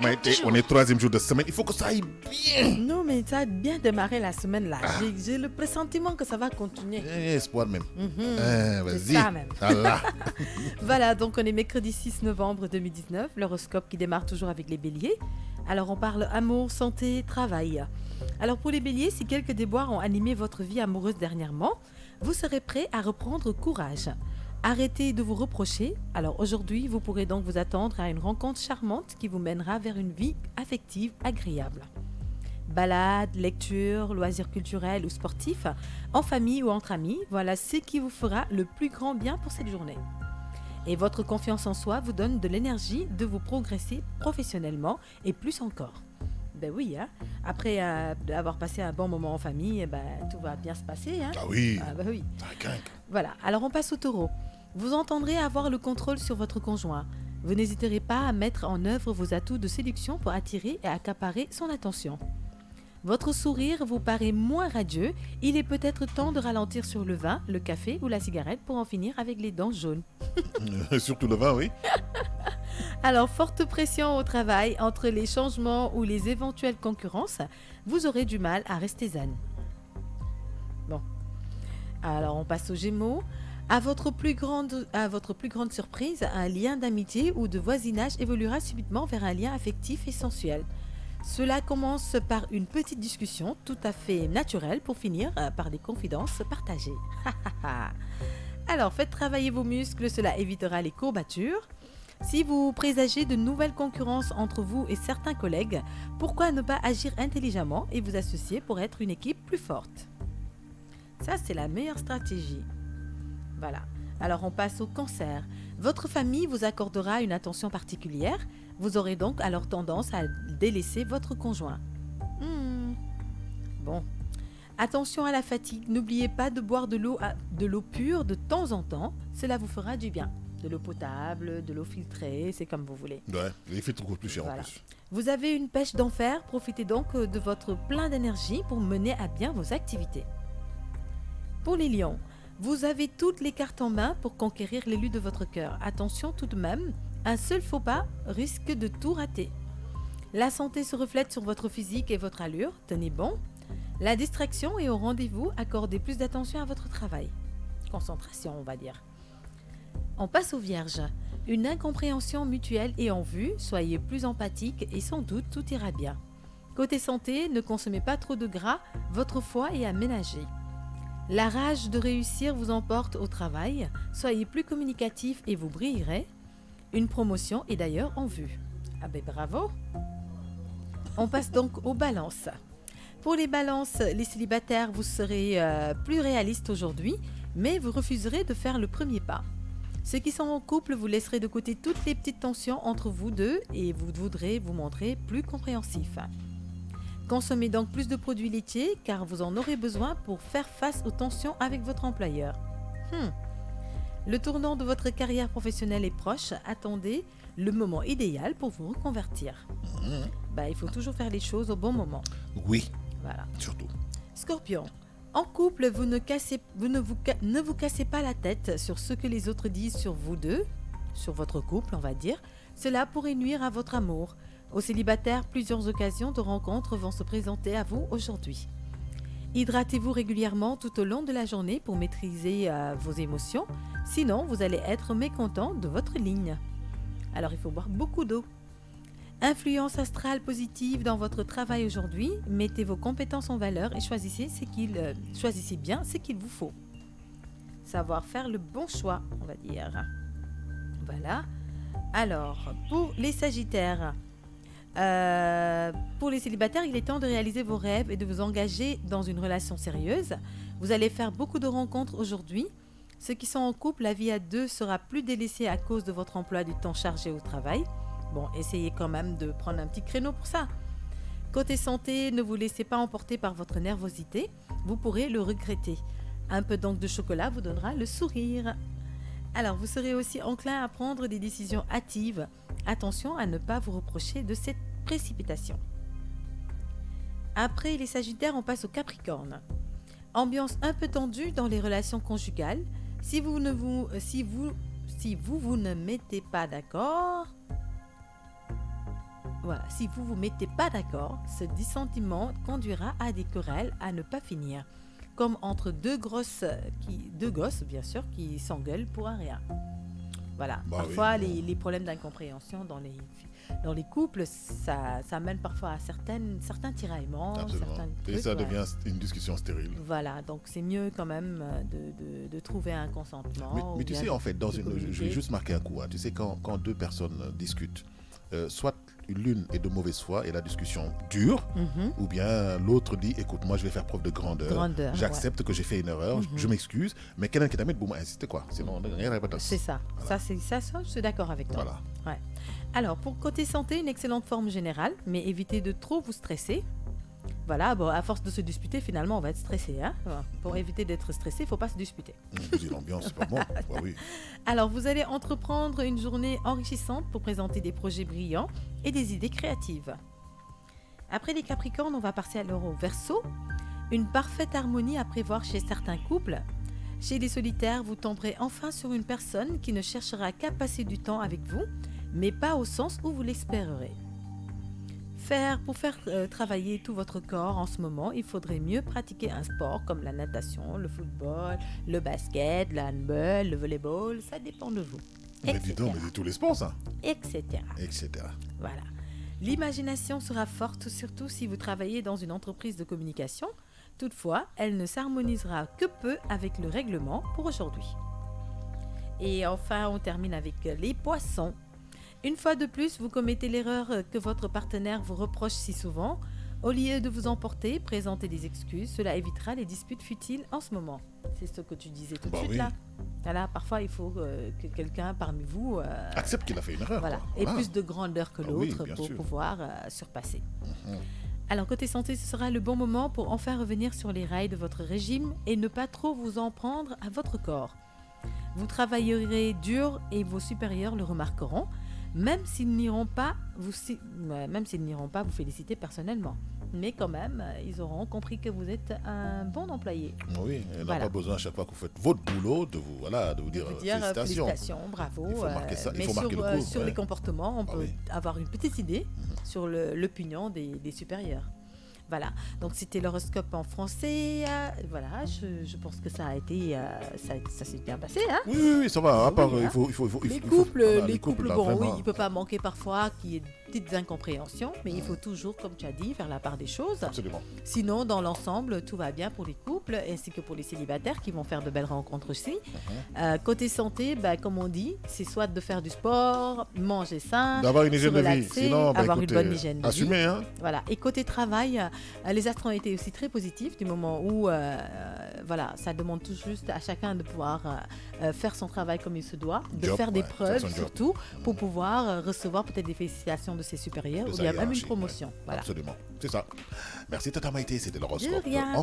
Maïté, on est troisième jour de semaine, il faut que ça aille bien. Non, mais ça a bien démarré la semaine là. J'ai le pressentiment que ça va continuer. Espoir même. C'est Vas-y. ça même. Allah. Voilà, donc on est mercredi 6 novembre 2019, l'horoscope qui démarre toujours avec les béliers. Alors on parle amour, santé, travail. Alors pour les béliers, si quelques déboires ont animé votre vie amoureuse dernièrement, vous serez prêt à reprendre courage. Arrêtez de vous reprocher. Alors aujourd'hui, vous pourrez donc vous attendre à une rencontre charmante qui vous mènera vers une vie affective agréable. Balades, lectures, loisirs culturels ou sportifs, en famille ou entre amis, voilà ce qui vous fera le plus grand bien pour cette journée. Et votre confiance en soi vous donne de l'énergie de vous progresser professionnellement et plus encore. Ben oui, hein? Après avoir passé un bon moment en famille, tout va bien se passer. Hein? Ah oui. Ah ben oui. Ça quinque. Voilà, alors on passe au taureau. Vous entendrez avoir le contrôle sur votre conjoint. Vous n'hésiterez pas à mettre en œuvre vos atouts de séduction pour attirer et accaparer son attention. Votre sourire vous paraît moins radieux, il est peut-être temps de ralentir sur le vin, le café ou la cigarette pour en finir avec les dents jaunes. Surtout le vin, oui. Alors, forte pression au travail, entre les changements ou les éventuelles concurrences, vous aurez du mal à rester zen. Bon, alors on passe aux Gémeaux. À votre plus grande surprise, un lien d'amitié ou de voisinage évoluera subitement vers un lien affectif et sensuel. Cela commence par une petite discussion tout à fait naturelle pour finir par des confidences partagées. Alors, faites travailler vos muscles, cela évitera les courbatures. Si vous présagez de nouvelles concurrences entre vous et certains collègues, pourquoi ne pas agir intelligemment et vous associer pour être une équipe plus forte? Ça, c'est la meilleure stratégie. Voilà. Alors, on passe au cancer. Votre famille vous accordera une attention particulière. Vous aurez donc alors tendance à délaisser votre conjoint. Bon. Attention à la fatigue. N'oubliez pas de boire de l'eau pure de temps en temps. Cela vous fera du bien. De l'eau potable, de l'eau filtrée, c'est comme vous voulez. Ouais, les filtres coûtent plus cher Voilà. en plus. Vous avez une pêche d'enfer. Profitez donc de votre plein d'énergie pour mener à bien vos activités. Pour les lions, vous avez toutes les cartes en main pour conquérir l'élu de votre cœur. Attention tout de même, un seul faux pas risque de tout rater. La santé se reflète sur votre physique et votre allure, tenez bon. La distraction est au rendez-vous, accordez plus d'attention à votre travail. Concentration, on va dire. On passe aux vierges. Une incompréhension mutuelle est en vue, soyez plus empathique et sans doute tout ira bien. Côté santé, ne consommez pas trop de gras, votre foie est aménagé. La rage de réussir vous emporte au travail, soyez plus communicatif et vous brillerez. Une promotion est d'ailleurs en vue. Ah ben bravo! On passe donc aux balances. Pour les balances, les célibataires, vous serez plus réalistes aujourd'hui, mais vous refuserez de faire le premier pas. Ceux qui sont en couple, vous laisserez de côté toutes les petites tensions entre vous deux et vous voudrez vous montrer plus compréhensif. Consommez donc plus de produits laitiers car vous en aurez besoin pour faire face aux tensions avec votre employeur. Le tournant de votre carrière professionnelle est proche, attendez le moment idéal pour vous reconvertir. Il faut toujours faire les choses au bon moment. Oui, Voilà. surtout. Scorpion, en couple, vous ne vous cassez pas la tête sur ce que les autres disent sur vous deux, sur votre couple, on va dire. Cela pourrait nuire à votre amour. Aux célibataires, plusieurs occasions de rencontres vont se présenter à vous aujourd'hui. Hydratez-vous régulièrement tout au long de la journée pour maîtriser vos émotions, sinon vous allez être mécontent de votre ligne. Alors il faut boire beaucoup d'eau. Influence astrale positive dans votre travail aujourd'hui, mettez vos compétences en valeur et choisissez bien ce qu'il vous faut. Savoir faire le bon choix, on va dire. Voilà. Alors, pour les sagittaires, pour les célibataires, il est temps de réaliser vos rêves et de vous engager dans une relation sérieuse. Vous allez faire beaucoup de rencontres aujourd'hui. Ceux qui sont en couple, la vie à deux sera plus délaissée à cause de votre emploi du temps chargé au travail. Bon, essayez quand même de prendre un petit créneau pour ça. Côté santé, ne vous laissez pas emporter par votre nervosité. Vous pourrez le regretter. Un peu d'encre de chocolat vous donnera le sourire. Alors, vous serez aussi enclin à prendre des décisions hâtives. Attention à ne pas vous reprocher de cette précipitation. Après les Sagittaires, on passe aux Capricornes. Ambiance un peu tendue dans les relations conjugales. Si vous ne mettez pas d'accord, voilà, si vous vous mettez pas d'accord, ce dissentiment conduira à des querelles à ne pas finir, comme entre deux gosses bien sûr, qui s'engueulent pour un rien. Voilà, Bah parfois oui. les problèmes d'incompréhension dans les couples, ça mène parfois à certains tiraillements, Absolument. certains Et trucs. ça Ouais. devient une discussion stérile. Voilà, donc c'est mieux quand même de trouver un consentement. Mais, ou mais tu bien sais, en fait, de je vais communiquer. juste marquer un coup. Hein. Tu sais, quand deux personnes discutent, soit l'une est de mauvaise foi et la discussion dure, Mhm. ou bien l'autre dit, écoute, moi je vais faire preuve de grandeur, Grandeur, j'accepte que j'ai fait une erreur, Mhm. je m'excuse, mais quelqu'un qui t'amène, bon, insiste quoi, sinon rien ne C'est ça. Voilà. Ça, je suis d'accord avec toi. Voilà. Ouais. Alors, pour côté santé, une excellente forme générale, mais évitez de trop vous stresser. Voilà, bon, à force de se disputer, finalement, on va être stressé. Hein. Voilà. Pour éviter d'être stressé, il ne faut pas se disputer. L'ambiance, c'est pas bon. Ouais, oui. Alors, vous allez entreprendre une journée enrichissante pour présenter des projets brillants et des idées créatives. Après les Capricornes, on va passer alors au Verseau. Une parfaite harmonie à prévoir chez certains couples. Chez les solitaires, vous tomberez enfin sur une personne qui ne cherchera qu'à passer du temps avec vous, mais pas au sens où vous l'espérerez. Pour faire travailler tout votre corps en ce moment, il faudrait mieux pratiquer un sport comme la natation, le football, le basket, le handball, le volleyball, ça dépend de vous. Mais dis donc, mais c'est tous les sports, ça. Etc. Etc. Voilà. L'imagination sera forte, surtout si vous travaillez dans une entreprise de communication. Toutefois, elle ne s'harmonisera que peu avec le règlement pour aujourd'hui. Et enfin, on termine avec les poissons. Une fois de plus, vous commettez l'erreur que votre partenaire vous reproche si souvent. Au lieu de vous emporter, présentez des excuses. Cela évitera les disputes futiles en ce moment. C'est ce que tu disais tout de Bah suite oui. là. Voilà, parfois, il faut que quelqu'un parmi vous Accepte qu'il a fait une erreur. voilà, quoi. ait Voilà. plus de grandeur que Ah oui, l'autre bien pour sûr. pouvoir surpasser. Mhm. Alors, côté santé, ce sera le bon moment pour enfin revenir sur les rails de votre régime et ne pas trop vous en prendre à votre corps. Vous travaillerez dur et vos supérieurs le remarqueront, même s'ils n'iront pas vous féliciter personnellement. Mais quand même, ils auront compris que vous êtes un bon employé. Oui, elle n'a Voilà. pas besoin à chaque fois que vous faites votre boulot de vous, de vous De dire, vous dire félicitations, bravo. Il faut marquer ça, il mais faut marquer sur, le coup, sur ouais. les comportements, on Ah peut oui. avoir une petite idée sur l'opinion des supérieurs. Voilà, donc c'était l'horoscope en français. Voilà, je pense que ça a été, ça s'est bien passé. Hein. Oui, ça va. À Oui, part, hein. il faut, Les couples, voilà, les couples, là, bon, oui, vraiment. il peut pas manquer parfois qu'il y ait de petites incompréhensions, mais il faut toujours, comme tu as dit, faire la part des choses. Absolument. Sinon, dans l'ensemble, tout va bien pour les couples, ainsi que pour les célibataires qui vont faire de belles rencontres aussi. Côté santé, comme on dit, c'est soit de faire du sport, manger sain, D'avoir une se hygiène de vie. relaxer, Sinon, avoir écoutez, une bonne hygiène de vie. assumez, hein. Voilà. Et côté travail, les astres ont été aussi très positifs du moment où voilà, ça demande tout juste à chacun de pouvoir faire son travail comme il se doit, de Job, faire des ouais, faire preuves son job. surtout pour pouvoir recevoir peut-être des félicitations de ses supérieurs De ou sa bien même une hiérarchie, promotion. ouais. Voilà. Absolument. C'est ça. Merci Tata Maïté, c'était l'horoscope De rien. en